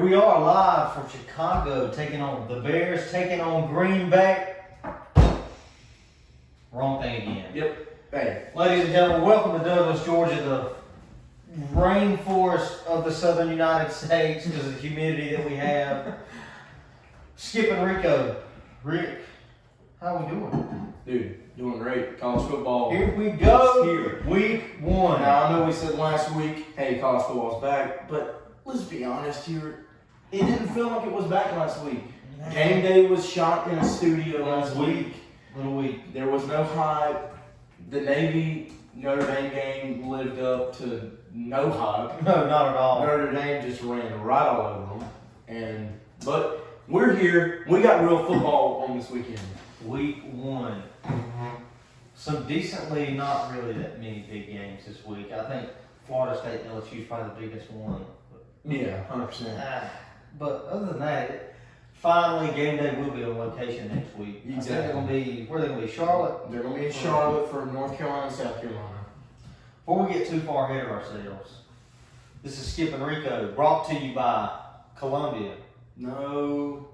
we are live from Chicago, taking on the Bears, taking on Green Bay. Wrong thing again. Yep. Hey. Ladies and gentlemen, welcome to Douglas, Georgia, the rainforest of the southern United States because of the humidity that we have. Skip and Rico. Rick, how we doing? Dude, doing great. College football. Here we go. Here. Week 1. Now, I know we said last week, hey, college football's back, but let's be honest here. It didn't feel like it was back last week. Game day was shot in a studio last week. Little week. There was no hype. The Navy Notre Dame game lived up to no hype. No, not at all. Notre Dame just ran right all over them. But we're here. We got real football on this weekend. Week 1. Some decently, not really that many big games this week. I think Florida State and LSU is probably the biggest one. Yeah, 100%. But other than that, finally game day will be on location next week. Exactly. I think they're going to be, where are they going to be? Charlotte? They're going to be in Charlotte for North Carolina and South Carolina. Before we get too far ahead of ourselves, this is Skip and Rico, brought to you by Columbia. No,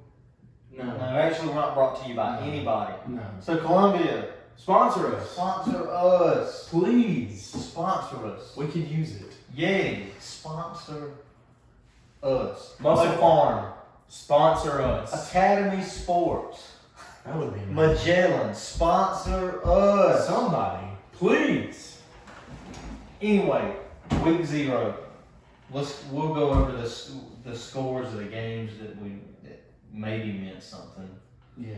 Actually, we're not brought to you by anybody. No. So Columbia, Sponsor us. sponsor us. Please. Sponsor us. We could use it. Yay, sponsor us. Muscle Farm. Sponsor us. Academy Sports. That would be nice. Magellan, sponsor us. Somebody. Please. Anyway, week 0. We'll go over the scores of the games that maybe meant something. Yeah.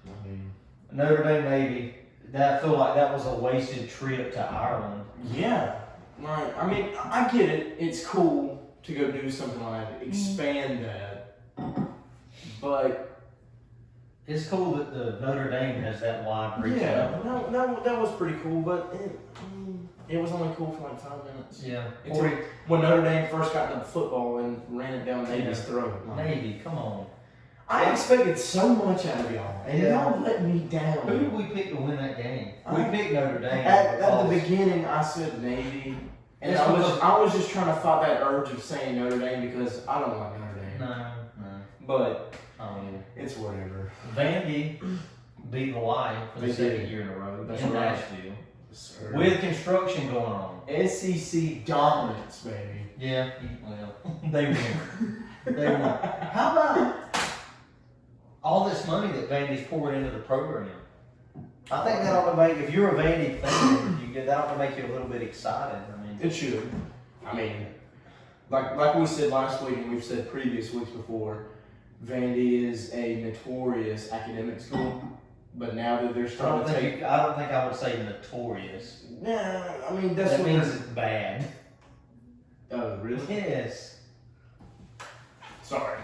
I mean. Notre Dame Navy. I feel like that was a wasted trip to Ireland. Yeah. Right. I mean, I get it. It's cool to go do something like that. Expand that. But It's cool that the Notre Dame has that wide reach. yeah, that was pretty cool. But it was only cool for like 5 minutes. Yeah. Until when Notre Dame first got into football and ran it down Navy's throat. Navy, come on. I expected so much out of y'all, and Yeah. y'all let me down. Who did we pick to win that game? We I- picked Notre Dame. At the because- beginning, I said Navy, and It's I was just trying to fight that urge of saying Notre Dame because I don't like Notre Dame. No. But Um, it's whatever. Vandy beat Hawaii for the They second did. year in a row That's in right. Nashville. With construction going on. SEC dominance, baby. Yeah, well, they win. They win. How about all this money that Vandy's poured into the program? I think that ought to make, if you're a Vandy fan, that ought to make you a little bit excited. I mean, It should. I mean, like we said last week, and we've said previous weeks before, Vandy is a notorious academic school. But now that they're I starting don't to think take, I don't think I would say notorious. nah, I mean that's That what means they're. it's bad. Oh, really? Yes. Sorry.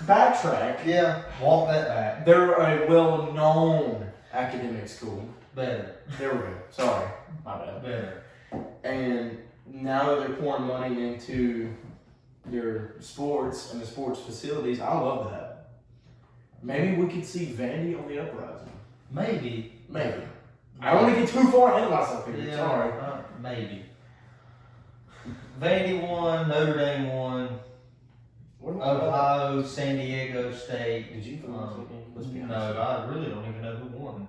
Backtrack. Yeah. Walk that back. They're a well-known academic school. Better. There we go. Sorry, my bad. Better. And now that they're pouring money into their sports and the sports facilities, I love that. Maybe we could see Vandy on the uprising. Maybe. Maybe. I don't want to get too far ahead of myself here. Sorry. Maybe. Vandy won, Notre Dame won, What about Ohio, San Diego State. Did you follow this game? Let's be No, honest. I really don't even know who won.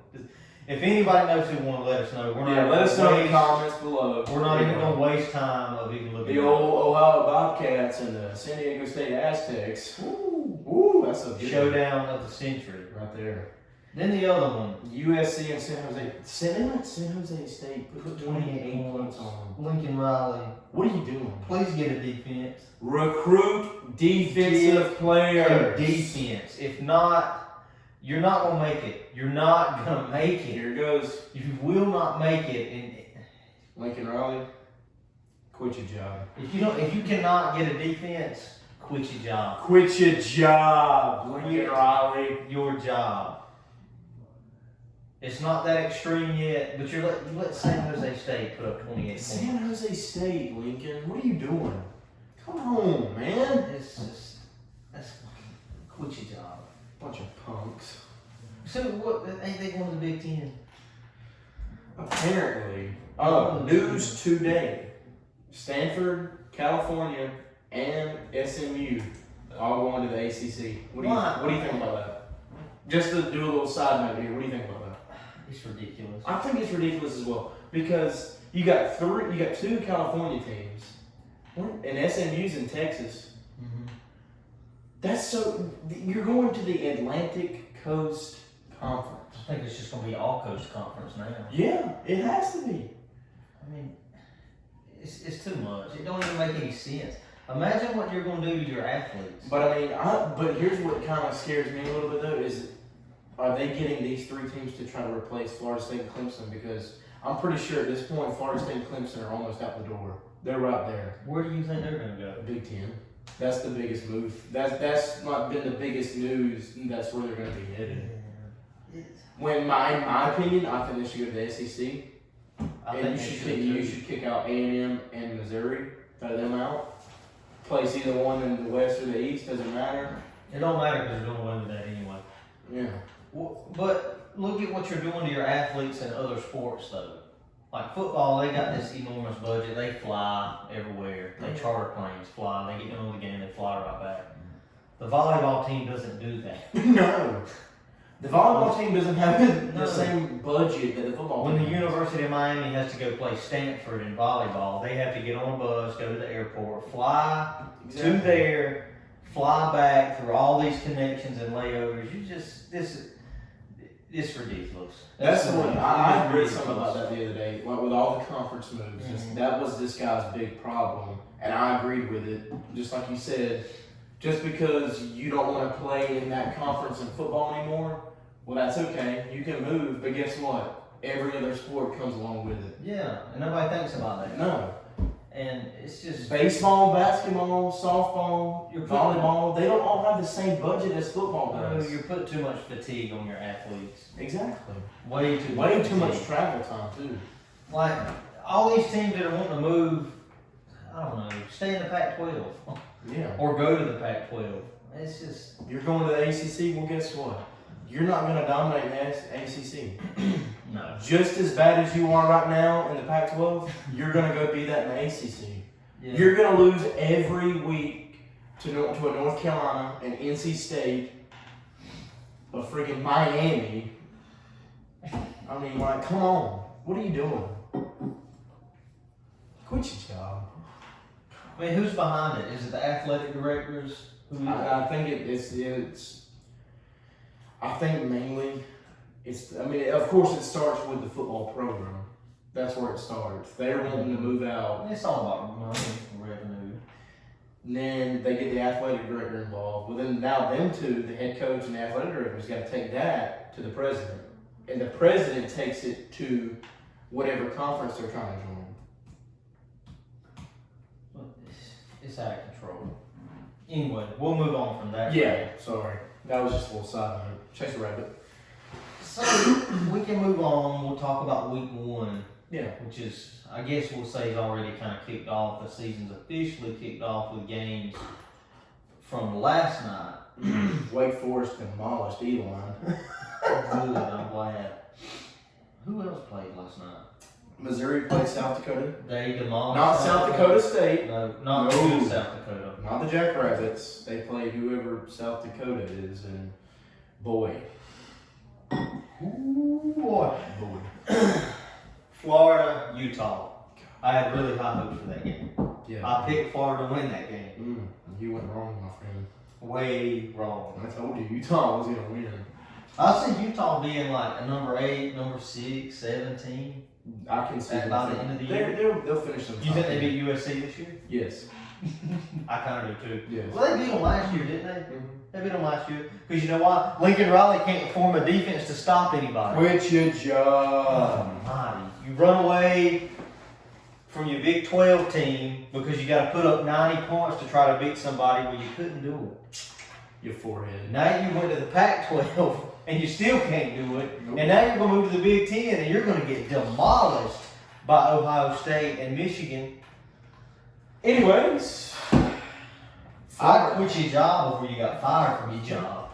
If anybody knows who won, let us know. We're not Yeah, let us know in the waste- comments below. We're not even going to waste time of even looking The at old Ohio Bobcats and the San Diego State Aztecs. Ooh, that's a good showdown of the century. right there. Then the other one, USC and San Jose. San Jose State put 28 points on them. Lincoln Riley. What are you doing? Please get a defense. Recruit defensive players. Defense. If not, you're not going to make it. You're not going to make it. Here goes You will not make it. And Lincoln Riley. Quit your job. if you cannot get a defense, quit your job. Quit your job, Lincoln Riley. Your job. It's not that extreme yet, but you let San Jose State put up 28 points. San Jose State, Lincoln. What are you doing? Come on, man. It's just quit your job. Bunch of punks. So what? Ain't they going to the Big Ten? Apparently. Oh, news today. Stanford, California, and SMU all going to the ACC. Why? What do you think about that? Just to do a little side note here, what do you think about that? It's ridiculous. I think it's ridiculous as well because you got two California teams, and SMU's in Texas. Mm-hmm. That's so. You're going to the Atlantic Coast Conference. I think it's just going to be all coast conference now. Yeah, it has to be. I mean, it's too much. It don't even make any sense. Imagine what you're going to do to your athletes. But I mean, but here's what kind of scares me a little bit though is, are they getting these three teams to try to replace Florida State and Clemson? Because I'm pretty sure at this point, Florida State and Clemson are almost out the door. They're right there. Where do you think they're going to go? Big Ten. That's the biggest move. That's not been the biggest news. That's where they're going to be headed. When in my opinion, I think they should go to the SEC. And you should kick out A&M and Missouri. Throw them out. Place either one in the West or the East. Doesn't matter. It don't matter because they're going to win that anyway. Yeah. Well, but look at what you're doing to your athletes in other sports, though. Like football, they got this enormous budget. They fly everywhere. They charter planes, fly. They get done with the game, they fly right back. The volleyball team doesn't do that. No. The volleyball team doesn't have the same budget that the football team When the has. University of Miami has to go play Stanford in volleyball, they have to get on a bus, go to the airport, fly to there, fly back through all these connections and layovers. It's ridiculous. That's the one. I read ridiculous. something about that the other day. Like with all the conference moves, that was this guy's big problem, and I agreed with it. Just like you said, just because you don't want to play in that conference in football anymore, well, that's okay. You can move, but guess what? Every other sport comes along with it. Yeah, and nobody thinks about that. No. And it's just Baseball, basketball, softball, You're volleyball, they don't all have the same budget as football does. you're putting too much fatigue on your athletes. Exactly. Way too much fatigue. travel time, too. Like all these teams that are wanting to move, I don't know, stay in the Pac-12 Yeah. or go to the Pac-12. It's just You're going to the ACC, well, guess what? You're not going to dominate the ACC. no. Just as bad as you are right now in the Pac-12, you're going to go be that in the ACC. Yeah. You're going to lose every week to a North Carolina, an NC State, a freaking Miami. I mean, like, come on. What are you doing? Quit your job. I mean, who's behind it? Is it the athletic directors? Who is it? I think it's. I think mainly it's. I mean, of course, it starts with the football program. That's where it starts. They're wanting to move out, It's all about money, revenue. and then they get the athletic director involved. Well, then now them two, the head coach and the athletic director's got to take that to the president, and the president takes it to whatever conference they're trying to join. It's out of control. Anyway, we'll move on from that. Yeah, sorry, that was just a little side note. Chase a rabbit. So we can move on. We'll talk about week 1. Yeah. Which is, I guess we'll say, is already kind of kicked off. The season's officially kicked off with games from last night. Wake Forest demolished Elon. Good, I'm glad. Who else played last night? Missouri played South Dakota. They demolished. Not South Dakota State. No, not No. good South Dakota. Not the Jackrabbits. They played whoever South Dakota is, and boy. Ooh, boy. Boy. Florida, Utah. I had really high hopes for that game. Yeah. I picked Florida to win that game. You went wrong, my friend. Way wrong. I told you, Utah was going to win. I see Utah being like a number 8, number 6, 17. I can see By them. the end of the year? They'll finish them. You think they beat USC this year? Yes. I kind of do too. Yes. Well, they beat them last year, didn't they? They beat them last year. Because you know why? Lincoln Riley can't form a defense to stop anybody. Quit your job. Almighty. You run away from your Big 12 team because you got to put up 90 points to try to beat somebody when you couldn't do it. Your forehead. Now you went to the Pac-12 and you still can't do it. Nope. And now you're going to move to the Big 10 and you're going to get demolished by Ohio State and Michigan. Anyways. I quit your job before you got fired from your job.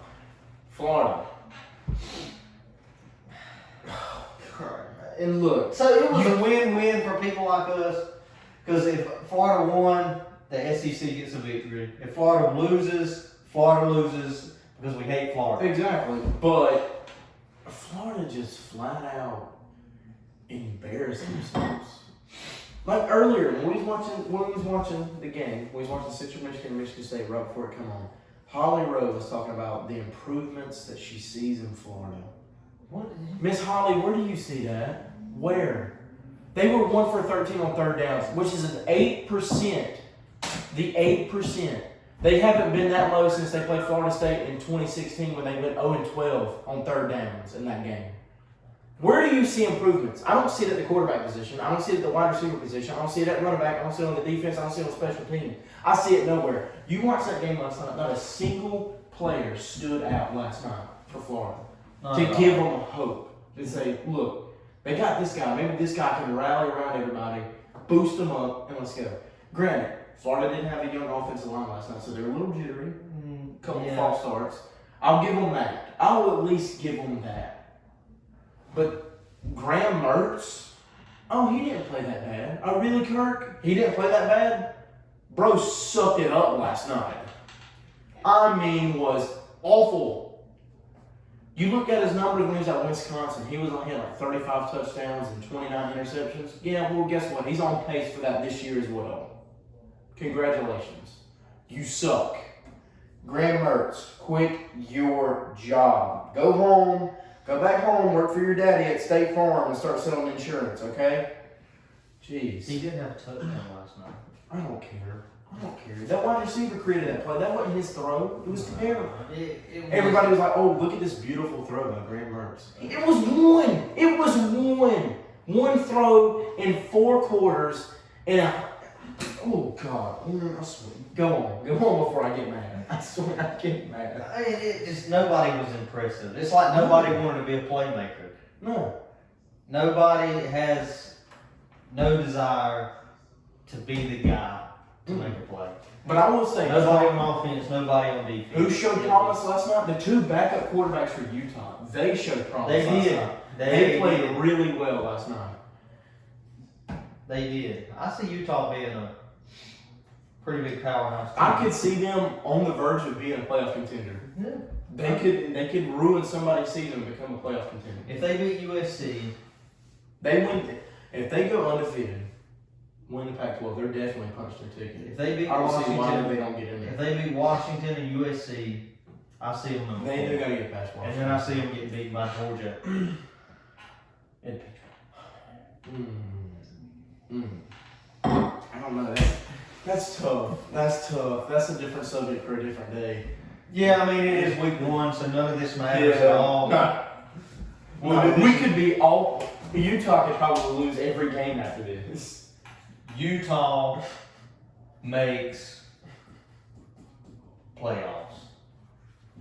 Florida. And look. So it was a win-win for people like us. Because if Florida won, the SEC gets a victory. If Florida loses, Florida loses because we hate Florida. Exactly. But Florida just flat out embarrassed themselves. Like earlier, when we was watching the game, we was watching Central Michigan and Michigan State right before it come on. Holly Rowe was talking about the improvements that she sees in Florida. What? Miss Holly, where do you see that? Where? They were 1 for 13 on third downs, which is an 8%. The 8%. They haven't been that low since they played Florida State in 2016 when they went 0-12 on third downs in that game. Where do you see improvements? I don't see it at the quarterback position. I don't see it at the wide receiver position. I don't see it at running back. I don't see it on the defense. I don't see it on special teams. I see it nowhere. You watched that game last night. Not a single player stood out last night for Florida to give them hope. To say, look, they got this guy. Maybe this guy can rally around everybody, boost them up, and let's go. Granted, Florida didn't have a young offensive line last night, so they're a little jittery. A couple of false starts. I'll give them that. I'll at least give them that. But Graham Mertz, oh, he didn't play that bad. Oh, really, Kirk? He didn't play that bad? Bro sucked it up last night. I mean, was awful. You look at his numbers when he was at Wisconsin. He had like 35 touchdowns and 29 interceptions. Yeah, well, guess what? He's on pace for that this year as well. Congratulations. You suck. Graham Mertz, quit your job. Go home. Go back home, work for your daddy at State Farm and start selling insurance, okay? Jeez. He did have a touchdown last night. I don't care. That wide receiver created that play. That wasn't his throw. It was terrible. Everybody was like, oh, look at this beautiful throw by Graham Mertz. It was one. It was one. One throw in 4 quarters. And oh, God. I swear. Go on before I get mad. I swear I get mad. I mean, it just nobody was impressive. It's like nobody wanted to be a playmaker. No. Nobody has no desire to be the guy to make a play. But I will say, nobody on offense, nobody on defense. Who showed promise last night? The 2 backup quarterbacks for Utah. They showed promise last night. They played really well last night. They did. I see Utah being a pretty big powerhouse team. I could see them on the verge of being a playoff contender. Yeah. They could ruin somebody's season and become a playoff contender. If they beat USC, they win. If they go undefeated, win the Pac-12, they're definitely punched their ticket. If they beat I don't see Washington, why they don't get in there. if they beat Washington and USC, I see them number They 4. do gotta get past And Washington. then I see them getting beaten by Georgia. I don't know. That's tough. That's a different subject for a different day. Yeah, I mean, it is week 1, so none of this matters at all. No, we could be all. Utah could probably lose every game after this. Utah makes playoffs.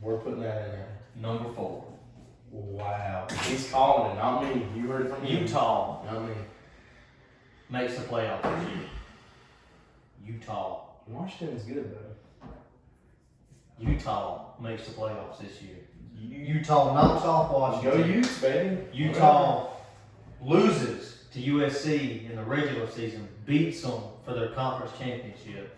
We're putting that in there. Number 4. Wow. He's calling it, not me. You heard it from me. Utah Not me. makes the playoffs this year. Utah. Washington is good, though. Utah makes the playoffs this year. Utah knocks off Washington. Go Utes, baby. Utah loses to USC in the regular season, beats them for their conference championship.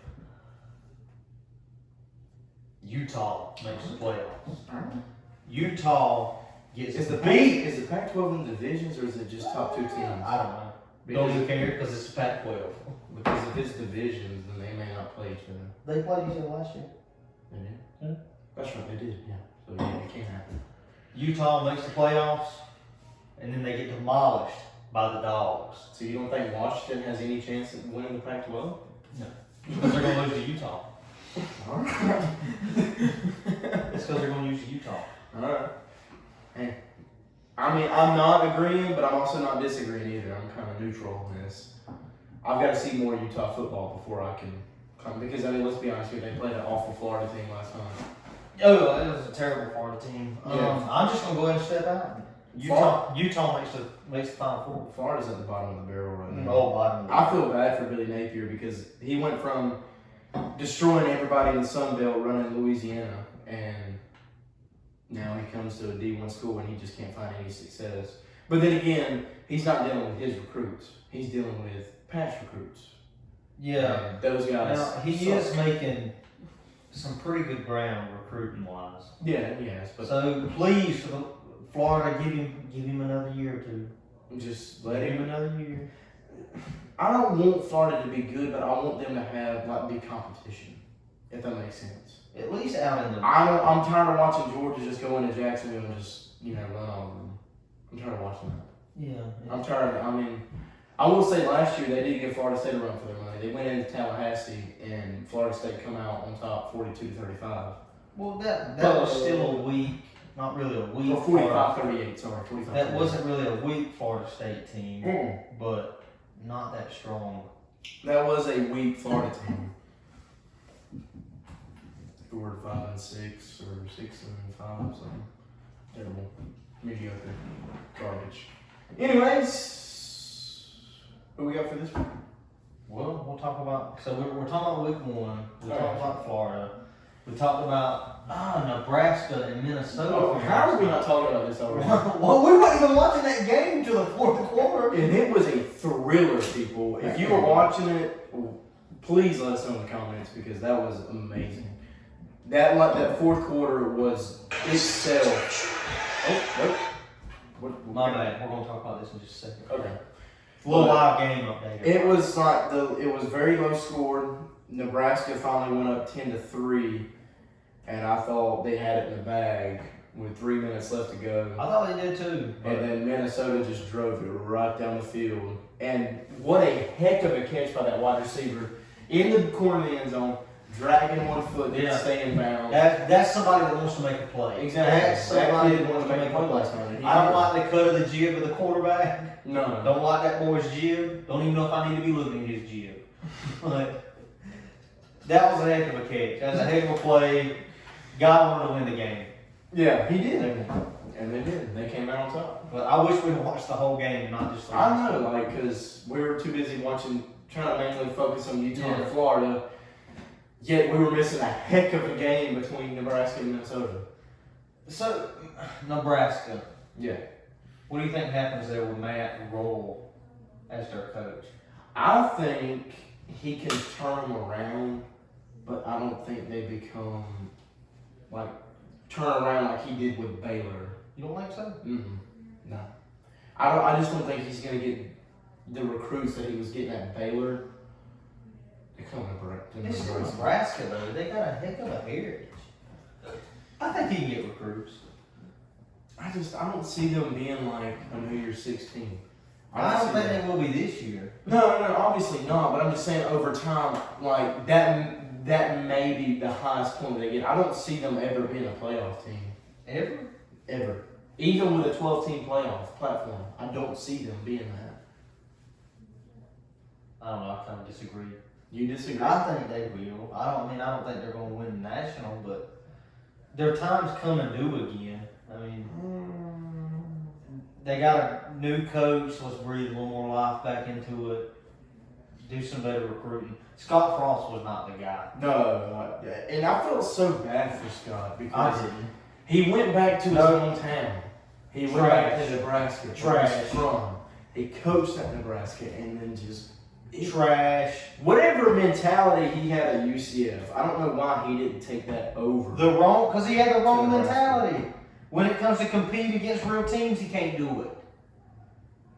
Utah makes the playoffs. Utah gets Is the beat. Is the Pac-12 in divisions or is it just top 2 teams? I don't know. Don't even care because it's Pac-12. Because if it's divisions, then they may not play each other. They played each other last year. They did? Yeah. That's right, they did, yeah. So yeah, it can't happen. Utah makes the playoffs, and then they get demolished by the Dogs. So you don't think Washington has any chance of winning the Pac-12? No. Because they're going to lose to Utah. Alright. It's because they're going to use Utah. Alright. Hey. I mean, I'm not agreeing, but I'm also not disagreeing either. I'm kind of neutral in this. I've got to see more Utah football before I can come. Because, I mean, let's be honest here, they played an awful Florida team last night. Oh, it was a terrible Florida team. Yeah. I'm just going to go ahead and step out. Utah makes the Final Four. Florida's at the bottom of the barrel right now. Oh, bottom. I feel bad for Billy Napier because he went from destroying everybody in the Sun Belt running Louisiana, and now he comes to a D1 school and he just can't find any success. But then again, he's not dealing with his recruits. He's dealing with past recruits. Yeah. And those guys. Now, he suck. is making some pretty good ground recruiting wise. Yeah, yes, but So please, Florida, give him another year or two. just Let let him him. another year. I don't want Florida to be good, but I want them to have like be competition, if that makes sense. At least out in the. I'm tired of watching Georgia just go into Jacksonville and just run all of them. I'm tired of watching that. Yeah. I'm tired. I mean, I will say last year they did give Florida State a run for their money. They went into Tallahassee and Florida State come out on top, 42-35. Well, that was still a weak, not really a weak. Or 45-38. Sorry, 45. That wasn't really a weak Florida State team, Mm. but not that strong. That was a weak Florida team. Who were 5-6 or 6-5, something terrible, mediocre, garbage. Anyways, what we got for this week? Well, we'll talk about. So we're talking about week 1. We All talked right. about Florida. We talked about Nebraska and Minnesota. Oh, how are we not talking about this already? Well, we weren't even watching that game till the 4th quarter. And it was a thriller, people. If you were watching it, please let us know in the comments because that was amazing. That 4th quarter was itself. Oh, what? My bad. We're gonna talk about this in just a second. Okay. Little live game update. It was like it was very low scored. Nebraska finally went up 10-3, and I thought they had it in the bag with 3 minutes left to go. I thought they did too. And then Minnesota just drove it right down the field. And what a heck of a catch by that wide receiver in the corner of the end zone, dragging one foot, didn't stay in bounds. That's somebody that wants to make a play. Exactly. That's somebody that wants to make a play. last night. I don't like the cut of the jib of the quarterback. No. Don't like that boy's jib. Don't even know if I need to be looking at his jib. Like, that was a heck of a catch. That was a heck of a play. God wanted to win the game. Yeah, he did. And they did. They came out on top. But I wish we'd watched the whole game, not just the I know, because we were too busy trying to mainly focus on Utah and Florida. Yet we were missing a heck of a game between Nebraska and Minnesota. So, Nebraska. Yeah. What do you think happens there with Matt Rule as their coach? I think he can turn them around, but I don't think they become turn around like he did with Baylor. You don't think so? No. I just don't think he's gonna get the recruits that he was getting at Baylor. They're coming to It's Nebraska though. They got a heck of a heritage. I think he can get recruits. I don't see them being like a New Year's 16. I don't see think that. they will be this year. No, obviously not. But I'm just saying over time, like that may be the highest point they get. I don't see them ever being a playoff team. Ever. Even with a 12-team playoff platform, I don't see them being that. I don't know. I kind of disagree. You disagree? I think they will. I don't think they're going to win the national, but their time's coming due again. I mean, they got a new coach. Let's breathe a little more life back into it. Do some better recruiting. Scott Frost was not the guy. No, and I felt so bad for Scott I because didn't. he went back to his hometown. He went back to Nebraska. Where he's from. He coached at Nebraska and then just Trash. whatever mentality he had at UCF. I don't know why he didn't take that over. Because he had the wrong Nebraska. mentality. When it comes to competing against real teams, he can't do it.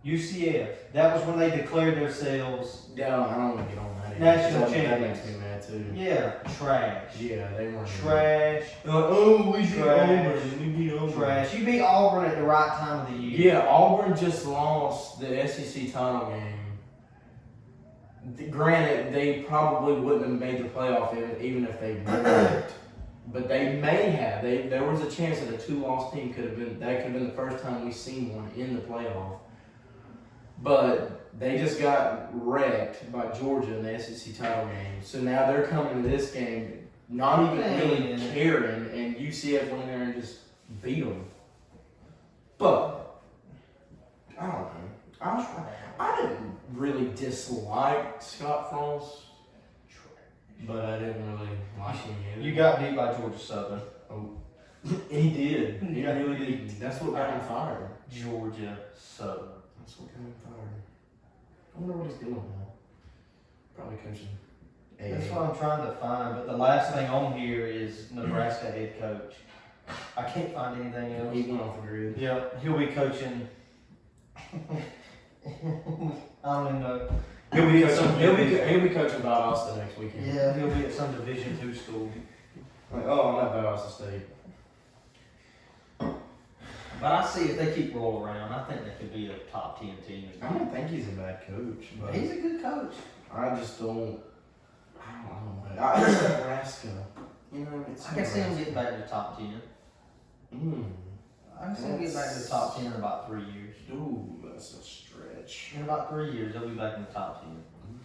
UCF. That was when they declared themselves. No, I don't want to get on that. National That champions. makes me mad too. Yeah, trash. Yeah, they weren't. Trash. Oh, we beat Trash. Auburn. We beat Auburn. Trash. You beat Auburn at the right time of the year. Yeah, Auburn just lost the SEC title game. Granted, they probably wouldn't have made the playoff even if they won it. But they may have. There was a chance that a 2-loss team could have been the first time we've seen one in the playoff. But they just got wrecked by Georgia in the SEC title game. So now they're coming to this game not even really caring, and UCF went in there and just beat them. But I don't know. I didn't really dislike Scott Frost, but I didn't really like him either. You got beat by Georgia Southern. He did. He Yeah. really did. That's what got him fired. Georgia Southern. That's what got him fired. I wonder what he's doing now. Probably coaching That's what I'm trying to find, but the last thing on here is Nebraska head coach. I can't find anything He else. went off the grid. Yeah, he'll be coaching. I don't even know. He'll be coaching Valdosta next weekend. Yeah, he'll be at some Division II school. Like, oh, I'm at Valdosta State. But I see if they keep rolling around, I think they could be a top 10 team. I don't think he's a bad coach, but He's a good coach. I just don't. I don't know. It's Nebraska. You know, it's. I can see him getting back to the top 10. I can see him getting back to the top 10 in about 3 years. Ooh, that's a stretch. In about 3 years, they'll be back in the top 10.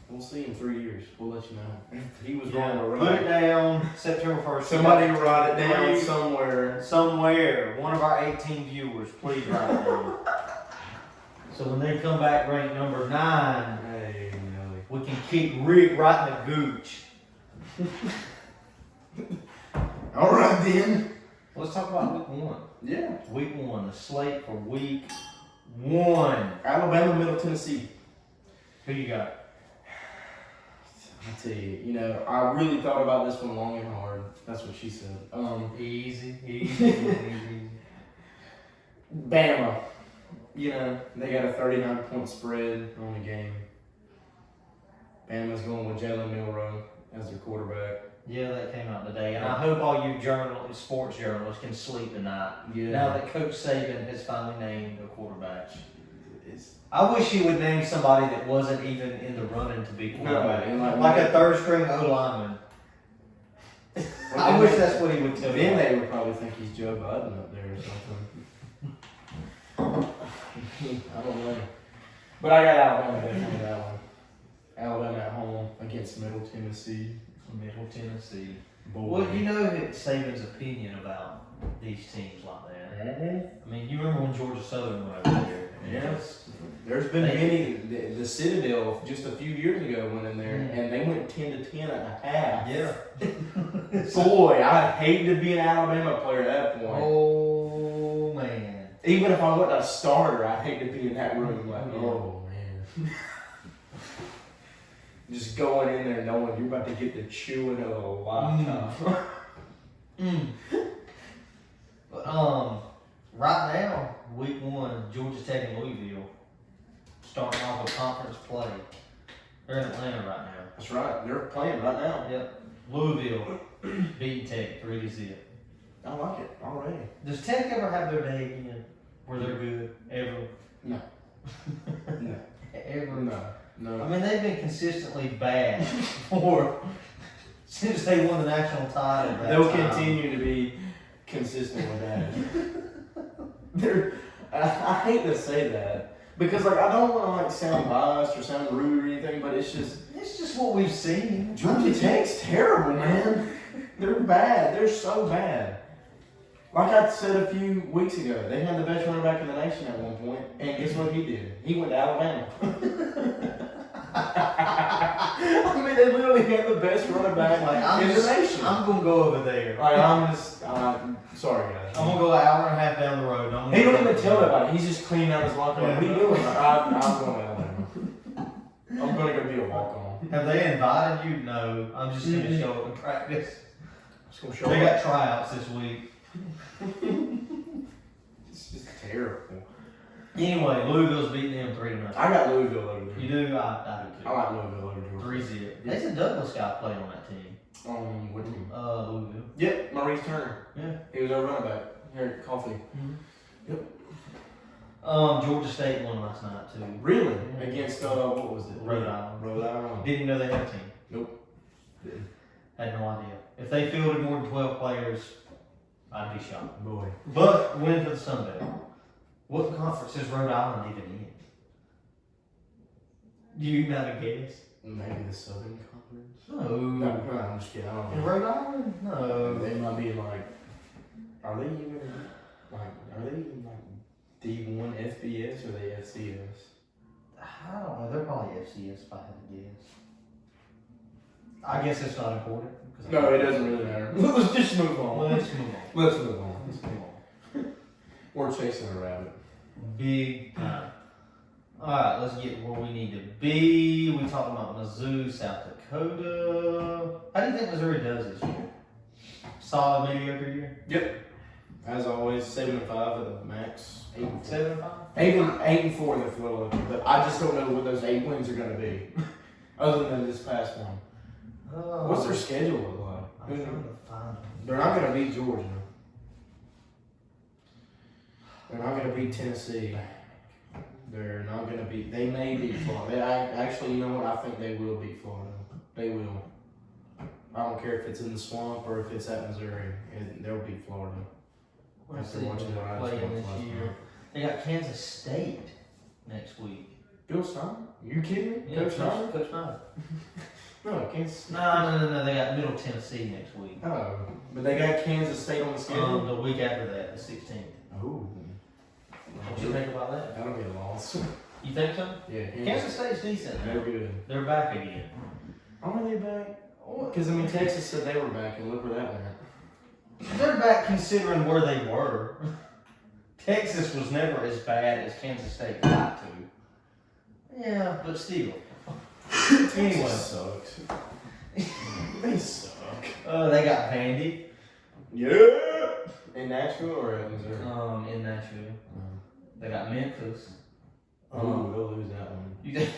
We'll see in 3 years. We'll let you know. He was Yeah, wrong to put it write. down, September 1st. Somebody write it down Please. somewhere. Somewhere, one of our 18 viewers, please write it down. So when they come back ranked number 9, Hey, Nelly. we can kick Rick right in the gooch. All right then. Let's talk about week 1. Yeah. Week 1, the slate for week 1. Alabama, Middle Tennessee. Who you got? I tell you, I really thought about this one long and hard. That's what she said. Easy. Bama. They got a 39-point spread on the game. Bama's going with Jalen Milroe as their quarterback. Yeah, that came out today. And I hope all you sports journalists can sleep tonight. Yeah. Now that Coach Saban has finally named a quarterback. I wish he would name somebody that wasn't even in the running to be quarterback. No, like a third string O-lineman. I wish that's what he would tell Then you. they would probably think he's Joe Biden up there or something. I don't know. But I got Alabama definitely that one. Alabama at home against Middle Tennessee. Middle Tennessee. Boy. Well, you know Saban's opinion about these teams like that. I mean, you remember when Georgia Southern went over there? Yes. There's been many. The Citadel just a few years ago went in there and they went 10-10 and a half. Yeah. Boy, I'd hate to be an Alabama player at that point. Oh man. Even if I wasn't a starter, I'd hate to be in that room. Like, Yeah. oh man. Just going in there knowing you're about to get the chewing of a lifetime. But, right now, week 1, Georgia Tech and Louisville starting off a conference play. They're in Atlanta right now. That's right. They're playing right now. Yep. Louisville beat Tech 3-0. I like it already. Does Tech ever have their day again where they're good? Ever? No. No. Ever? No. I mean, they've been consistently bad since they won the national title. They'll continue to be consistent with that. I hate to say that because I don't want to sound biased or sound rude or anything, but it's just what we've seen. Georgia Tech's terrible, man. They're bad. They're so bad. Like I said a few weeks ago, they had the best running back in the nation at one point, and guess what he did? He went to Alabama. I mean, they literally had the best running back in the nation. I'm gonna go over there. I'm sorry, guys. I'm gonna go an hour and a half down the road. He don't even tell nobody. He's just cleaning out his locker room. What are you doing? I'm going to Alabama. I'm going to go be a walk-on. Have they invited you? No. I'm just gonna show up and practice. Just gonna show They up. got tryouts this week. It's just terrible. Anyway, Louisville's beating them 3-0. I got Louisville over there. You do? I do too. I like Louisville over Georgia. 3-0. There's a Douglas guy playing on that team. What team? Louisville. Yep, Maurice Turner. Yeah. He was our running back here at Coffee. Georgia State won last night too. Really? Yeah. Against what was it? Rhode Island. Rhode Island. Didn't know they had a team. Nope. Didn't. Had no idea. If they fielded more than 12 players, I'd be shocked. Boy. But win for the Sun Belt. What conference is Rhode Island even in? Do you even have a guess? Maybe the Southern Conference. No. No, I'm just kidding. I don't In know. Rhode Island? No. They might be like. Are they even D1 FBS or they FCS? I don't know. They're probably FCS if I had to guess. I guess it's not important. No, it doesn't really matter. Let's just move on. Let's move on. Let's move on. Let's move on. We're chasing a rabbit. Big time. Alright, let's get where we need to be. We talking about Mizzou, South Dakota. How do you think Missouri does this year? Solid, mediocre year? As always, 7-5 at the max. 8-4. 7-5? 8-4 they're floating, but I just don't know what those 8 wins are going to be, other than this past one. What's their schedule look like? I'm trying to find them. They're not going to beat Georgia. They're not going to beat Tennessee. They're not going to beat. They may beat Florida. Actually, you know what? I think they will beat Florida. They will. I don't care if it's in the swamp or if it's at Missouri. They'll beat Florida. Let's After see watching who the they're Irish playing ones this last year. night. They got Kansas State next week. Bill Snyder? You kidding me? Yeah, Coach Snyder? Coach Snyder. No, Kansas. No. They got Middle Tennessee next week. Oh, but they got Kansas State on the schedule. The week after that, the 16th. Oh, What you think about that? that'll be a loss. You think so? Yeah, Kansas State's decent. They're good. They're back again. Are they back? Because I mean, Texas said they were back, and look where that went. They're back considering where they were. Texas was never as bad as Kansas State got to. Yeah, but still. Anyway. Texas sucks. They suck. They got Vandy. Yeah. In Nashville or in Missouri? In Nashville. They got Memphis. Oh, they'll lose that one. You think?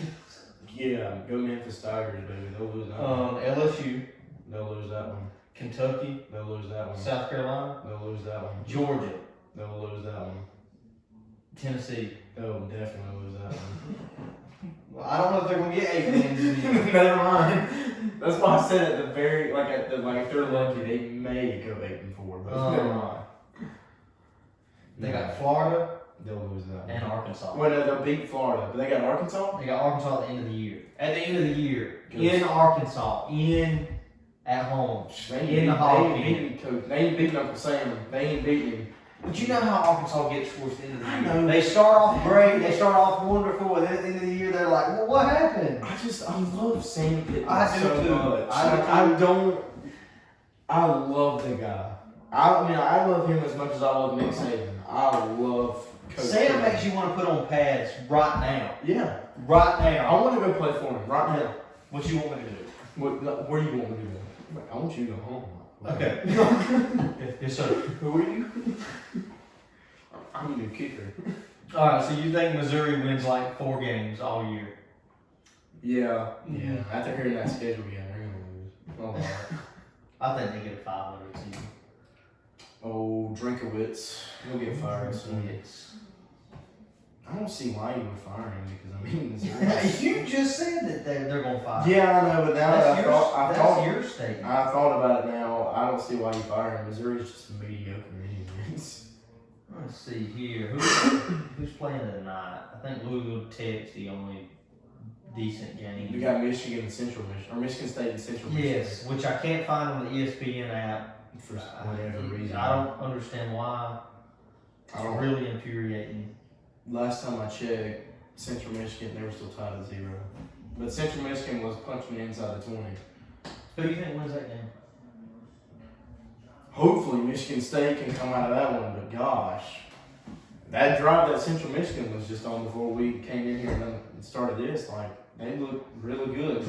Yeah, go Memphis Tigers, baby. They'll lose that one. LSU, They'll lose that one. Kentucky, They'll lose that one. South Carolina, They'll lose that one. Georgia, They'll lose that one. Tennessee. They'll definitely lose that one. Well, I don't know if they're gonna get 8 wins. Never mind. That's why I said at the very if they're lucky they may go 8-4, but never mind. They got Florida They'll lose that one. and Arkansas. Well, no, they'll beat Florida, but they got Arkansas. They got Arkansas at the end of the year. At the end of the year, Good. in Arkansas, at home. They In the ain't Hall beating Coach. They ain't beating Uncle Sam. They ain't beating him. But you know how Arkansas gets towards the end of the year. I know. They start off great, they start off wonderful, and then at the end of the year they're like, well, what happened? I love Sam Pittman I do so too. much. I I love the guy. I love him as much as I love Nick Saban. I love Coach Sam Pittman. makes you want to put on pads right now. Yeah. Right I now. want to go play for him right now. What you want me to do? Where do you want me to go? I want you to go home. Okay. Yes, sir. Who are you? I'm a new kicker. Alright, so you think Missouri wins like 4 games all year? Yeah. Yeah. After hearing that schedule, yeah, they're gonna lose. I think they get a 500 season. Oh, Drinkowitz. He'll get fired soon. Yes. I don't see why you would fire him because I mean, Missouri. You just said that they're going to fire. Yeah, I know, but now that That's your statement. I thought about it now. I don't see why you fire him. Missouri's just mediocre anyways. Let's see here. Who's playing tonight? I think Louisville Tech's the only decent game. We got Michigan and Central Michigan, or Michigan State and Central Michigan. Yes, which I can't find on the ESPN app. For whatever reason. I don't understand why. It's I don't- really infuriating. Last time I checked, Central Michigan, they were still tied at 0. But Central Michigan was punching inside the 20. Who do you think wins that game? Hopefully Michigan State can come out of that one, but gosh. That drive that Central Michigan was just on before we came in here and started this, like, they look really good.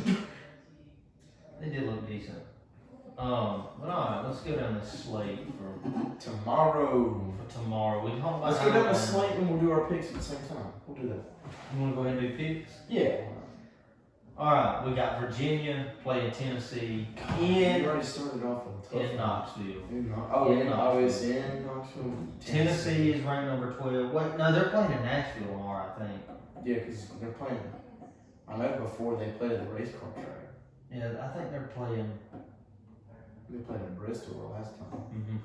They did look decent. But alright, let's go down this slate for Tomorrow. tomorrow. We talk about Let's go down the Alabama. slate and we'll do our picks at the same time. We'll do that. You want to go ahead and do picks? Yeah. Alright, we got Virginia playing Tennessee You in already started off with a tough one. Knoxville. In Knoxville. It's in Knoxville. Tennessee is ranked number 12. Wait, no, they're playing in Nashville tomorrow, I think. Yeah, because they're playing. I know before they played at the race car track. Yeah, I think they're playing. They played in Bristol last time.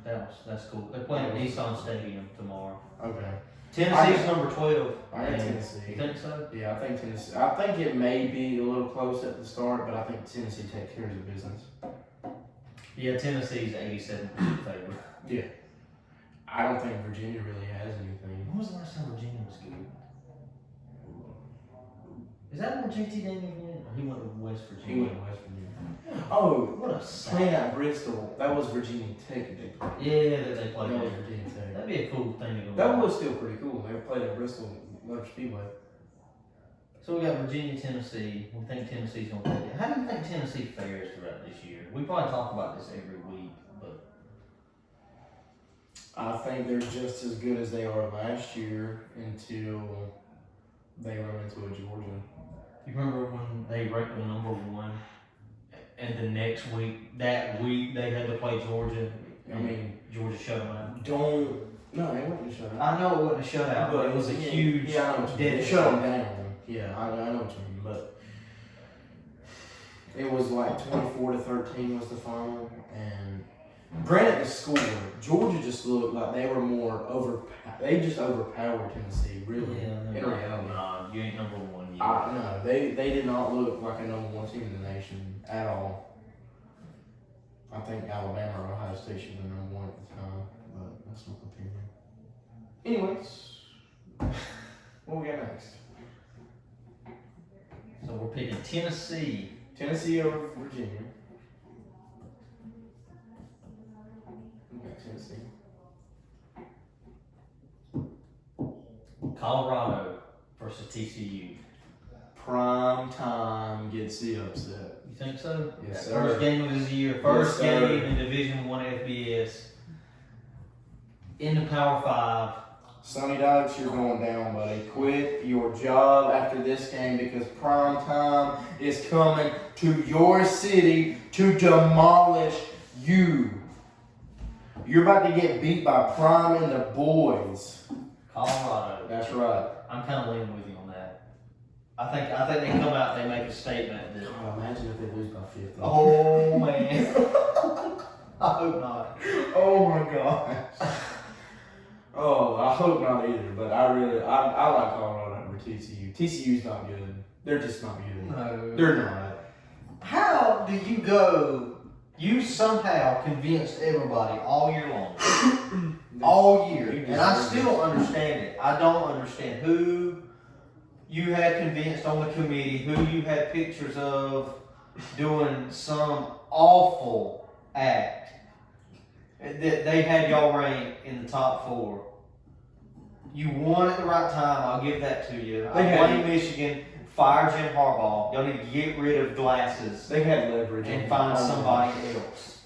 That's cool. They're playing at Nissan Stadium tomorrow. Okay. Tennessee's number 12. I got and- Tennessee. You think so? Yeah, I think Tennessee. I think it may be a little close at the start, but I think Tennessee takes care of the business. Yeah, Tennessee's 87% favorite. Yeah. I don't think Virginia really has anything. When was the last time Virginia was good? Is that when JT Daniels went? Or he went to West He Virginia? went to West Virginia. Oh, What a playing sad. at Bristol. That was Virginia Tech. They played. Yeah, that they played That was there. Virginia Tech. That'd be a cool thing to go. That back. was still pretty cool. They played at Bristol Motor Speedway. So we got Virginia, Tennessee. We think Tennessee's gonna take it. How do you think Tennessee fares throughout this year? We probably talk about this every week, but I think they're just as good as they are last year until they run into a Georgia. you remember when they ranked them number 1, and the next week, that week they had to play Georgia. I mean, Georgia shut them out. No, they wouldn't shut up. I know it wasn't a shutout, but it was a huge Yeah, I know what you mean. dead Shut them shot. down. Yeah, I know what you mean, but it was like 24-13 was the final, and granted the score, Georgia just looked like they were more they just overpowered Tennessee, really. Yeah, in reality. nah, you ain't number 1 yet. No, they did not look like a number 1 team in the nation at all. I think Alabama or Ohio State should have been number 1 at the time, but that's my opinion. Anyways, what we got next? So we're picking Tennessee. Tennessee over Virginia. We got Tennessee. Colorado versus TCU. Prime time gets the upset. You think so? Yes, That sir. First game of this year. First Yes, sir. game in Division I FBS. In the Power 5. Sonny Dykes, you're going down, buddy. Quit your job after this game because prime time is coming to your city to demolish you. You're about to get beat by Prime and the boys. Colorado. That's right. I'm kind of leaning with you on that. I think they come out, they make a statement that. Oh, imagine if they lose by 50. Oh man. I hope not. Oh my gosh. Oh, I hope not either, but I like Colorado over TCU. TCU's not good. They're just not good. No. They're not. How do you go? You somehow convinced everybody all year long. All year. And I still don't understand it. I don't understand who you had convinced on the committee, who you had pictures of doing some awful act. That they had y'all ranked in the top 4. You won at the right time, I'll give that to you. I blame Michigan, fire Jim Harbaugh. Y'all need to get rid of Glasses They had leverage and on find on somebody else.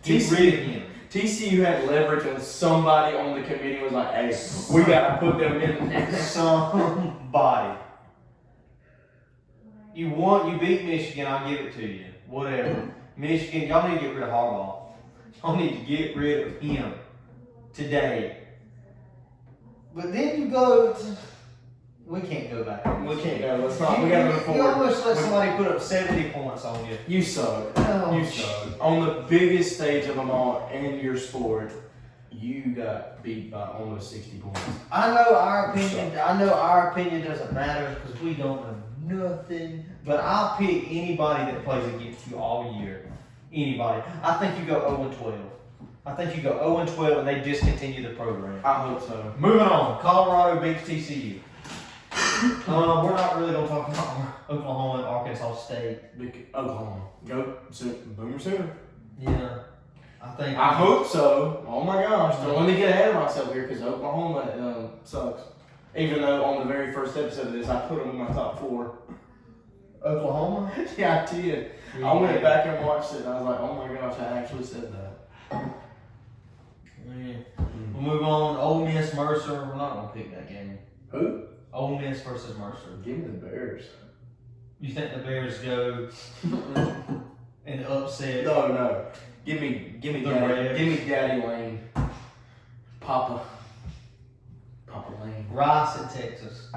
Get rid of him. TCU had leverage on somebody on the committee was like, hey, we gotta put them in there. Somebody. You beat Michigan, I'll give it to you. Whatever. Michigan, y'all need to get rid of Harbaugh. Y'all need to get rid of him today. But then you go to, we can't go back. We can't go. Let's not. We gotta move You forward. almost let somebody put up 70 points on you. You suck. Oh, You suck. On the biggest stage of them all in your sport, you got beat by almost 60 points. I know our opinion doesn't matter because we don't know nothing. But I'll pick anybody that plays against you all year. Anybody. I think you go 0-12. I think you go 0-12 and they discontinue the program. I hope so. Moving on. Colorado beats TCU. We're not really going to talk about Oklahoma and Arkansas State. Oklahoma. Go. Boomer Sooner. Yeah. I hope so. Oh my gosh. Don't let me get ahead of myself here because Oklahoma sucks. Even though on the very first episode of this, I put them in my top 4. Oklahoma? Yeah, I did. Yeah. I went back and watched it and I was like, oh my gosh, I actually said that. Yeah. We'll move on. Ole Miss, Mercer. We're not going to pick that game. Who? Ole Miss versus Mercer. Give me the Bears. You think the Bears go and upset? No. Give me The Daddy. Reds. Give me Daddy Lane. Papa Lane. Rice at Texas.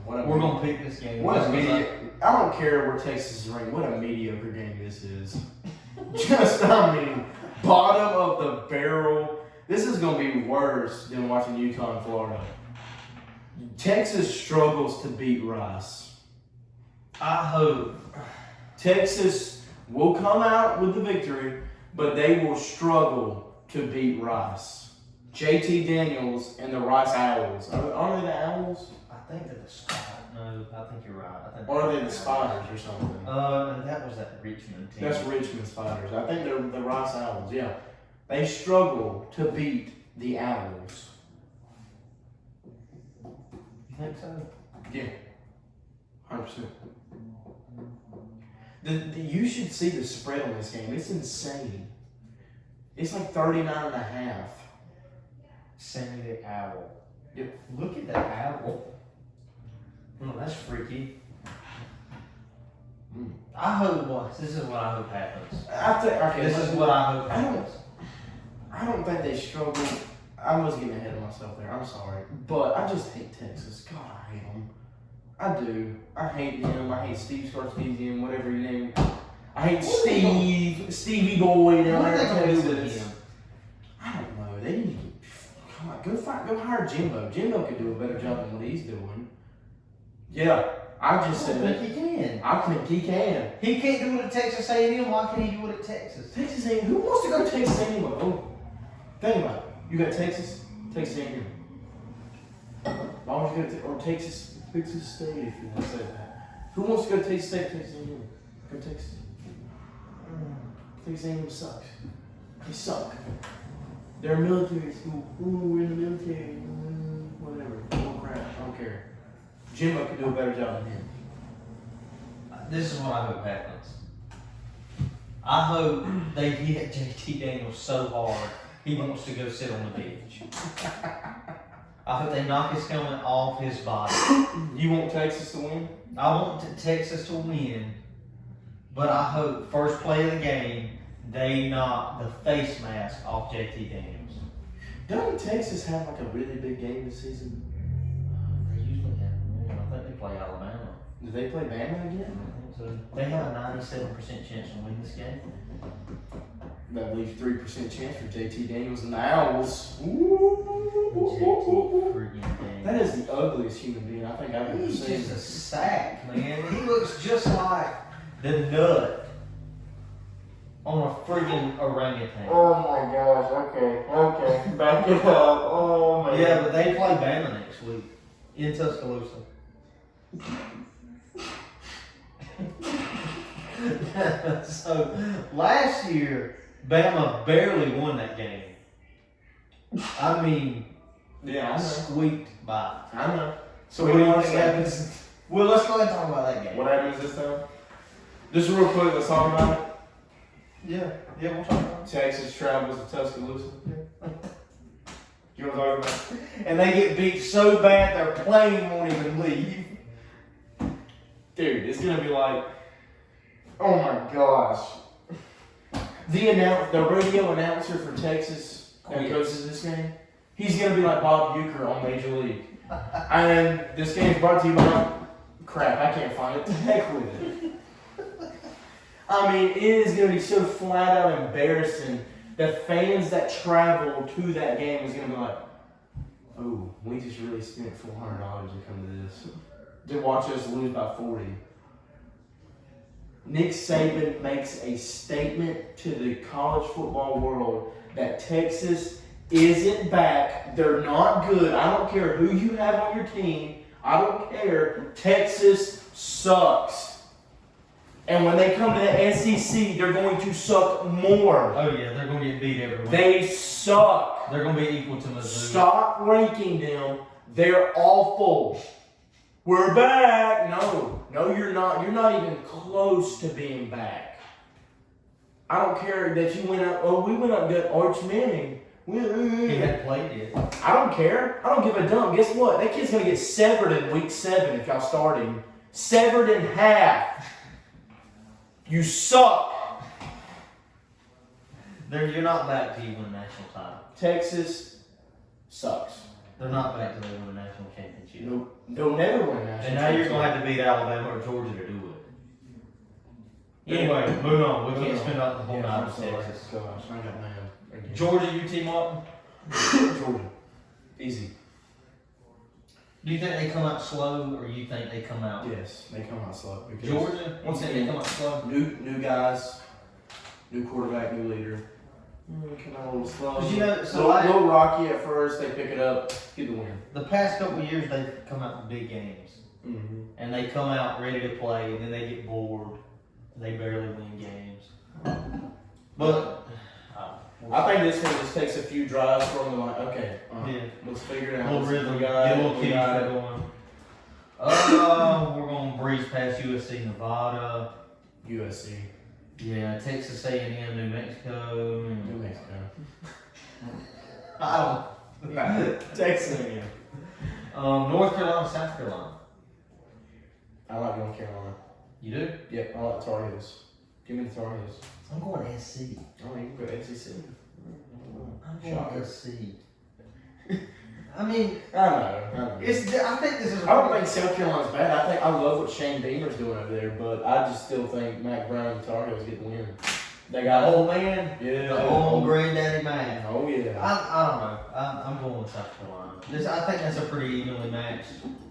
What a We're going to pick this game. What a Just 'cause I don't care where Texas is ranked. What a mediocre game this is. Just, I mean, bottom of the barrel. This is going to be worse than watching Utah and Florida. Texas struggles to beat Rice. I hope. Texas will come out with the victory, but they will struggle to beat Rice. JT Daniels and the Rice Owls. Are they the Owls? I think they're the Spiders. No, I think you're right. Or are they the Spiders or something? No, that was that Richmond team. That's Richmond Spiders. I think they're the Rice Owls, yeah. They struggle to beat the Owls. You think so? 100%. You should see the spread on this game. It's insane. It's like 39.5. Send me the owl. Yep. Look at that owl. Oh, that's freaky. I hope this is what I hope happens. This is what I hope happens. I don't think they struggle. I was getting ahead of myself there. I'm sorry. But I just hate Texas. God, I hate them. I do. I hate them. I hate Steve Sarkisian, whatever you name him. I hate Stevie Boy down What are there they in going to do with Texas. him? I don't know. They need to come on, go hire Jimbo. Jimbo could do a better job than what he's doing. Yeah, I just said think he can. I think he can. He can't do it at Texas A&M. Why can't he do it at Texas? Texas A&M. Who wants to go to Texas A&M? Oh, think about it. You got Texas A&M. Why would you go to Texas State if you want to say that? Who wants to go to Texas State, Texas A&M? Go Texas. Texas A&M sucks. They suck. They're a military school. Ooh, we're in the military. Whatever. Oh crap. I don't care. Jimbo could do a better job than him. This is what I hope happens. I hope they hit JT Daniels so hard he wants to go sit on the bench. I hope they knock his helmet off his body. You want Texas to win? I want Texas to win, but I hope first play of the game they knock the face mask off JT Daniels. Doesn't Texas have like a really big game this season? They usually have. I think they play Alabama. Do they play Bama again? I think so. They have a 97% chance to win this game. That leaves 3% chance for JT Daniels and the Owls. Ooh. That is the ugliest human being I think I've ever He's seen. just a sack, man. He looks just like the nut on a friggin' orangutan. Oh my gosh, okay. Back it up. Oh man. Yeah, but they play Bama next week in Tuscaloosa. So last year, Bama barely won that game. I mean, Yeah, I know. squeaked by. I know. So what do you think happens? Well, let's go ahead and talk about that game. What happens this time? Just real quick, let's talk about it. Yeah, we'll talk about it. Texas travels to Tuscaloosa. You want to talk about it? And they get beat so bad their plane won't even leave. Dude, it's gonna be like, oh my gosh. The radio announcer for Texas that coaches this game, he's gonna be like Bob Uecker on Major League. And this game's brought to you by crap. I can't find it. The heck with it. I mean, it is gonna be so flat out embarrassing. The fans that travel to that game is gonna be like, oh, we just really spent $400 to come to this. To watch us lose by 40. Nick Saban makes a statement to the college football world that Texas isn't back. They're not good. I don't care who you have on your team. I don't care. Texas sucks. And when they come to the SEC, they're going to suck more. Oh yeah, they're gonna get beat every week. They suck. They're gonna be equal to Mizzou. Stop ranking them. They're awful. We're back. No, you're not. You're not even close to being back. I don't care that you went up. Oh, we went up and got Arch Manning. He hadn't played yet. I don't care. I don't give a dump. Guess what? That kid's gonna get severed in week 7 if y'all start him. Severed in half. You suck. You're not back to you win a national title. Texas sucks. They're not back to they win a national championship. Nope. They'll never win a national And now you're championship. gonna have to beat Alabama or Georgia to do it. Anyway, move on. We can't spend out the whole night with Texas. Gosh, I got mad again. Georgia, you team up. Georgia. Easy. Do you think they come out slow, or you think they come out? Yes, they come out slow. Because Georgia, once you think again, they come out slow? new guys, new quarterback, new leader. Come out a little slow. But you know, so a like, little rocky at first. They pick it up, get the win. the past couple of years, they've come out with big games, and they come out ready to play, and then they get bored. They barely win games. But I think this one just takes a few drives from them. Like, okay, yeah, let's figure it a out. little rhythm, We get a little we kick got it. going. We're gonna breeze past USC, Nevada. USC. Yeah, Texas A&M, New Mexico. New Mexico. I Texas again. don't. North Carolina, South Carolina. I like North Carolina. You do? Yep, I like the Tar Heels. Give me the Tar Heels. I'm going SC. Oh, you can go SEC. I'm going Shocker. SC. I mean, I know. I think this is. I don't think South Carolina's bad. I love what Shane Beamer's doing over there, but I just still think Mac Brown and the Tar Heels get the win. They The got old man, yeah. the old granddaddy man. Oh yeah. I don't know. I'm going with South Carolina. I think that's a pretty evenly matched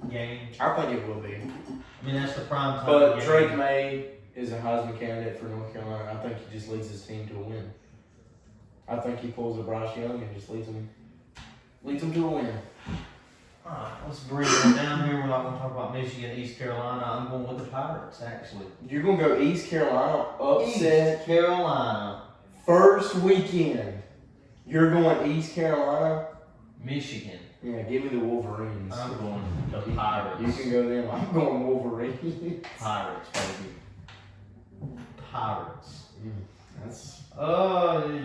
game. I think it will be. I mean, that's the prime time. But game. Drake May is a Heisman candidate for North Carolina. I think he just leads his team to a win. I think he pulls a Bryce Young and just leads them to a win. Alright, let's breeze on down here. We're not going to talk about Michigan, East Carolina. I'm going with the Pirates, actually. You're gonna go East Carolina upset East Carolina. first weekend. You're going East Carolina. Michigan. Yeah, give me the Wolverines. I'm going the Pirates. You can go them. I'm going Wolverines. Pirates, baby. Pirates. That's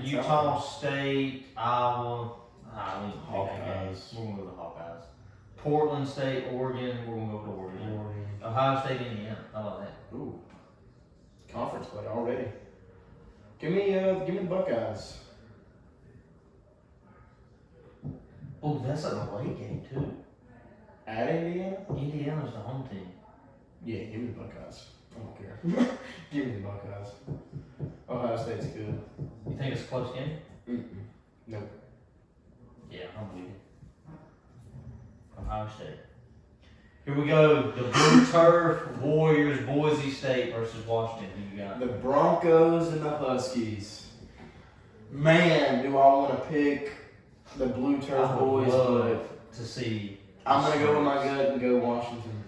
Utah State, Iowa. We need to pick that game. Hawkeyes. We're going to go to the Hawkeyes. Portland State, Oregon. We're going to go to Oregon. Ohio State, Indiana. How about that? Ooh, conference play already. Give me the Buckeyes. Oh, that's an away game, too. At Indiana? Indiana's the home team. Yeah, give me the Buckeyes. I don't care. Give me the Buckeyes. Ohio State's good. You think it's a close game? Nope. Yeah, I'm with you. Ohio State. Here we go. The Blue Turf Warriors, Boise State versus Washington. Who you got? The Broncos and the Huskies. Man, do I want to pick the Blue Turf I would Boys, love but to see. I'm going to go with my gut and go Washington.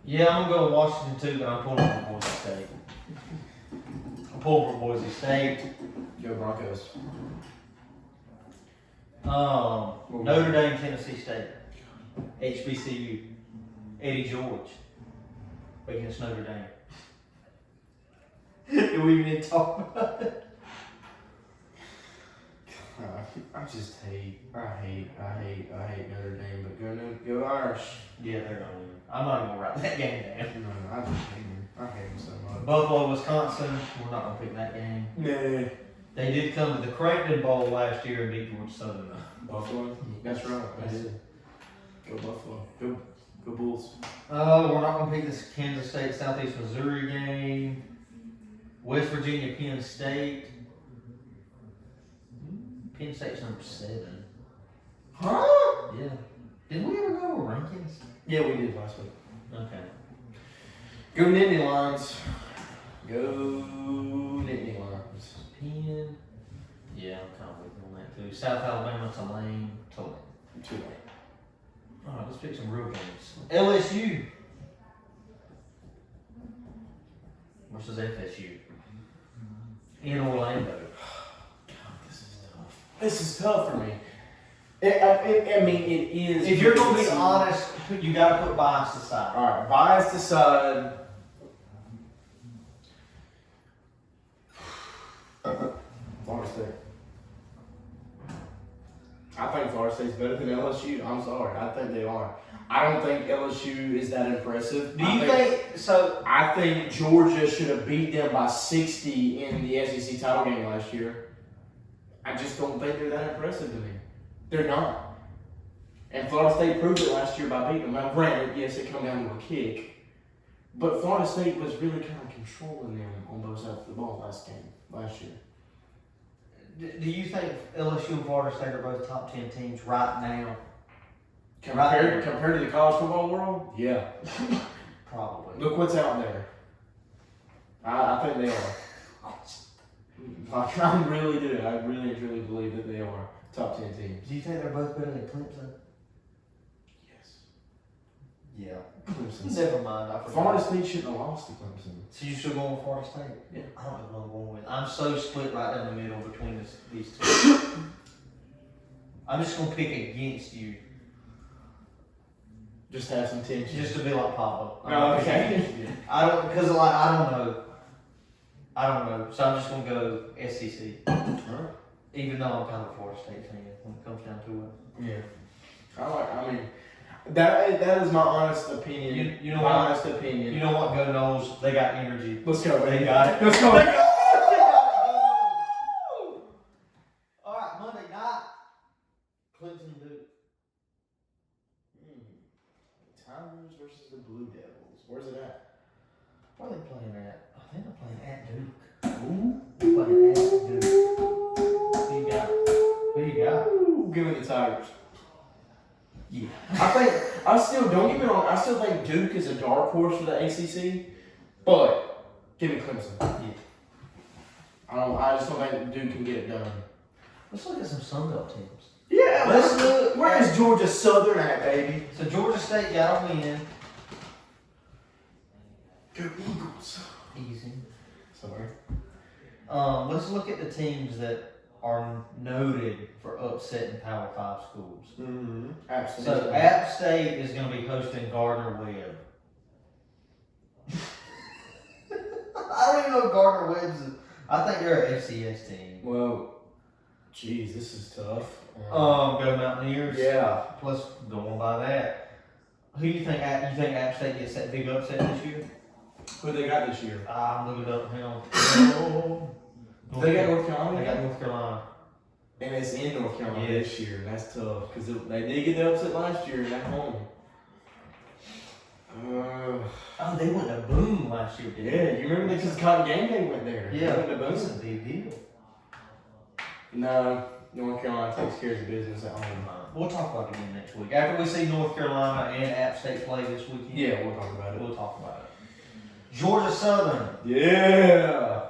Yeah, I'm gonna go with Washington too, but I'm pulling for Boise State. I'm pulling for Boise State. Go Broncos. Notre Dame, Tennessee State. HBCU. Eddie George against Notre Dame. Do we even need to talk about it? I just hate Notre Dame, but go Irish. Yeah, they're gonna win. I'm not even gonna write that game down. No, I just hate them. I hate them so much. Buffalo, Wisconsin. We're not gonna pick that game. Nah. They did come to the Creighton Bowl last year and beat Georgia Southern. Buffalo? That's right. They did. Go Buffalo. Go Bulls. We're not gonna pick this Kansas State Southeast Missouri game. West Virginia, Penn State. Penn State's number 7. Huh? Yeah. Did we ever go over rankings? Yeah, we did last week. Okay. Go Nittany Lions. Go Nittany Lions. Penn. Yeah, I'm kind of with you on that too. South Alabama, Tulane. Too late. Alright, let's pick some real games. LSU versus FSU in Orlando. This is tough for me. I mean, it is. If you're gonna be honest, you gotta put bias aside. All right, bias aside. Florida State. I think Florida State's better than LSU. I'm sorry, I think they are. I don't think LSU is that impressive. Do you think so? I think Georgia should have beat them by 60 in the SEC title game last year. I just don't think they're that impressive to me. They're not. And Florida State proved it last year by beating them. Now, granted, yes, it come down to a kick. But Florida State was really kind of controlling them on both sides of the ball last year. Do you think LSU and Florida State are both top 10 teams right now? Compared to the college football world? Yeah. Probably. Look what's out there. I think they are. I really do. I really and truly believe that they are top 10 teams. Do you think they're both better than Clemson? Yes. Yeah. Clemson. Never mind. I forgot. Florida State shouldn't have lost to Clemson. So you still going with Florida State? Yeah. I don't know what I'm going with. I'm so split right down the middle between these two. I'm just going to pick against you. Just have some tension. Just to be like Papa. No, okay. I don't, because like, I don't know. So I'm just going to go SEC. Alright. Even though I'm kind of a Florida State fan when it comes down to it. Yeah. That is my honest opinion. You know my what? honest opinion. You know what? Go Knowles. They got energy. Let's go, They baby. got it. Let's go. They got it. All right, Monday night. Clemson Duke. Tigers versus the Blue Devils. Where's it at? Where are they playing at? I think they're playing at Duke. Ooh. They're playing at Duke. Who you got? Ooh, give me the Tigers. Yeah. I still, don't get me wrong, I still think Duke is a dark horse for the ACC, but give me Clemson. Yeah. I just don't think Duke can get it done. Let's look at some Sun Belt teams. Yeah, Let's look. Where is Georgia Southern at, baby? So Georgia State got a win. Go Eagles. Easy. Sorry. Let's look at the teams that are noted for upsetting Power 5 schools. Mm-hmm. Absolutely. So App State is going to be hosting Gardner Webb. I don't even know if Gardner Webb's. I think they're an FCS team. Well, geez, this is tough. Go Mountaineers. Yeah. Plus, going by that, who do you think? You think App State gets that big upset this year? Who they got this year? I'm looking it up. Hang on. They got North Carolina. They got North Carolina. And it's in North Carolina Yeah. this year. That's tough because they did get the upset last year at home. Oh, they went to Boone last year, didn't Yeah, you remember because Cotton Game Day went there. they? They went to That's Boone. a big deal. No, North Carolina takes care of the business at home. We'll talk about it again next week. After we see North Carolina and App State play this weekend, Yeah, we'll talk about it. we'll talk about it. Georgia Southern. Yeah.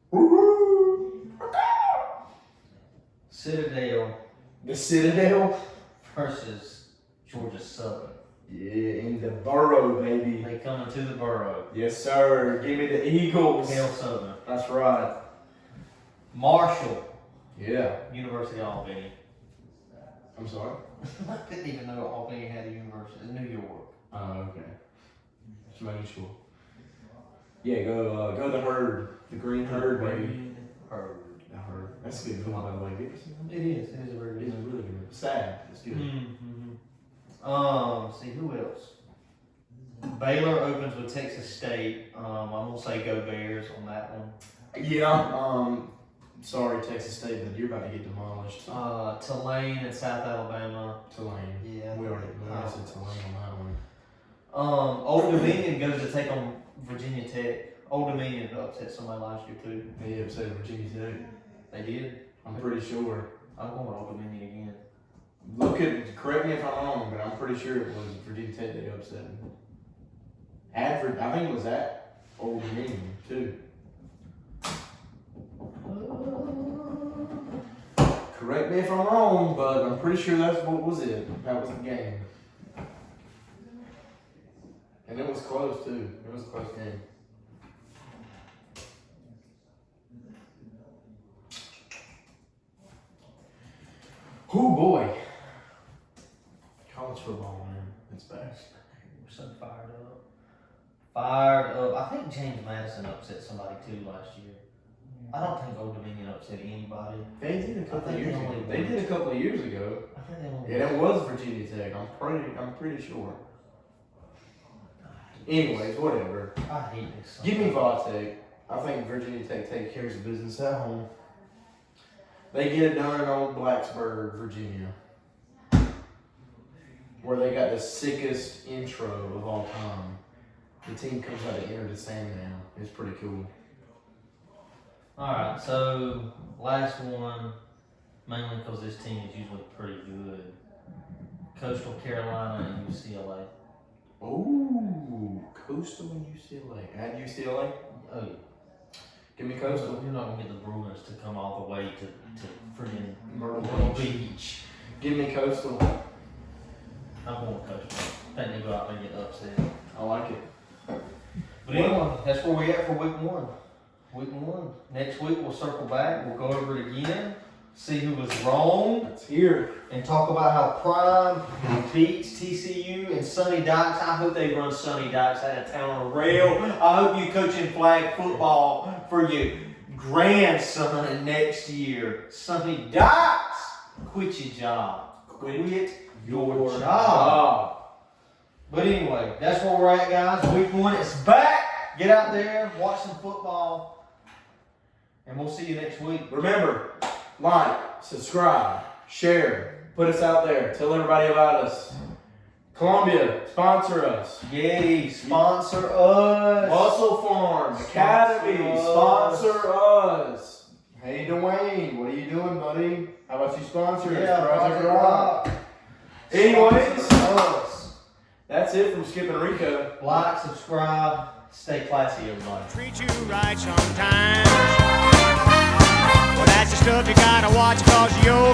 Woo-hoo. Citadel The Citadel. versus Georgia Southern. Yeah, in the borough, baby. They coming to the borough. Yes, sir. Give me the Eagles. Hail Southern. That's right. Marshall. Yeah. University of Albany. I'm sorry. I didn't even know Albany had a university. New York. Oh, okay. Just making sure. Yeah, go the herd. The green herd, baby. Herd. The herd. That's a good film, by the way. It is. It is a very good. It's really good. Sad. It's good. Mm-hmm. See who else? Baylor opens with Texas State. I'm gonna say go Bears on that one. Yeah. Sorry, Texas State, but you're about to get demolished. Tulane and South Alabama. Tulane. Yeah. We already said Tulane on that one. Old Dominion goes to take on Virginia Tech. Old Dominion upset somebody last year too. They upset Virginia Tech. They did. I'm pretty sure. I'm going with Old Dominion again. Correct me if I'm wrong, but I'm pretty sure it was Virginia Tech they upset. Adford, I think it was at Old Dominion too. Correct me if I'm wrong, but I'm pretty sure that's what was it. That was the game. And it was close too. It was a close game. Oh boy. College football, man. It's back. We're so fired up. Fired up. I think James Madison upset somebody too last year. I don't think Old Dominion upset anybody. They did a couple I think years they ago. only They won. did a couple of years ago. I think they only. Yeah, that was Virginia Tech. I'm pretty sure. Anyways, whatever. I hate this. Give me Vatech. I think Virginia Tech takes care of the business at home. They get it done in old Blacksburg, Virginia, where they got the sickest intro of all time. The team comes out to enter the sand now. It's pretty cool. Alright, so last one, mainly because this team is usually pretty good. Coastal Carolina and UCLA. Oh, Coastal and UCLA. At UCLA? Oh, Give me Coastal. you're not going to get the Bruins to come all the way to freaking Myrtle Myrtle Beach. Beach. Give me Coastal. I'm going Coastal. I think they go out there and get upset. I like it. But anyway, that's where we at for week one. Week one. Next week we'll circle back. We'll go over it again. see who was wrong, It's here. and talk about how Prime beats TCU and Sonny Dykes. I hope they run Sonny Dykes out of town on a rail. I hope you coaching flag football for your grandson next year. Sonny Dykes, quit your job. Quit your job. But anyway, that's where we're at, guys. Week 1, it's back. Get out there, watch some football, and we'll see you next week. Remember, like, subscribe, share, put us out there, tell everybody about us. Columbia, sponsor us. Yeti, sponsor us. Muscle Farm Academy, Sponsor sponsor us. Hey Dwayne, what are you doing, buddy? How about you sponsor us? Yeah, Project Project Rock. Rock. Anyways, Sponsor us. that's it from Skip and Rico. Like, subscribe, stay classy, everybody. Treat you right sometimes. Well, that's the stuff you gotta watch 'cause you're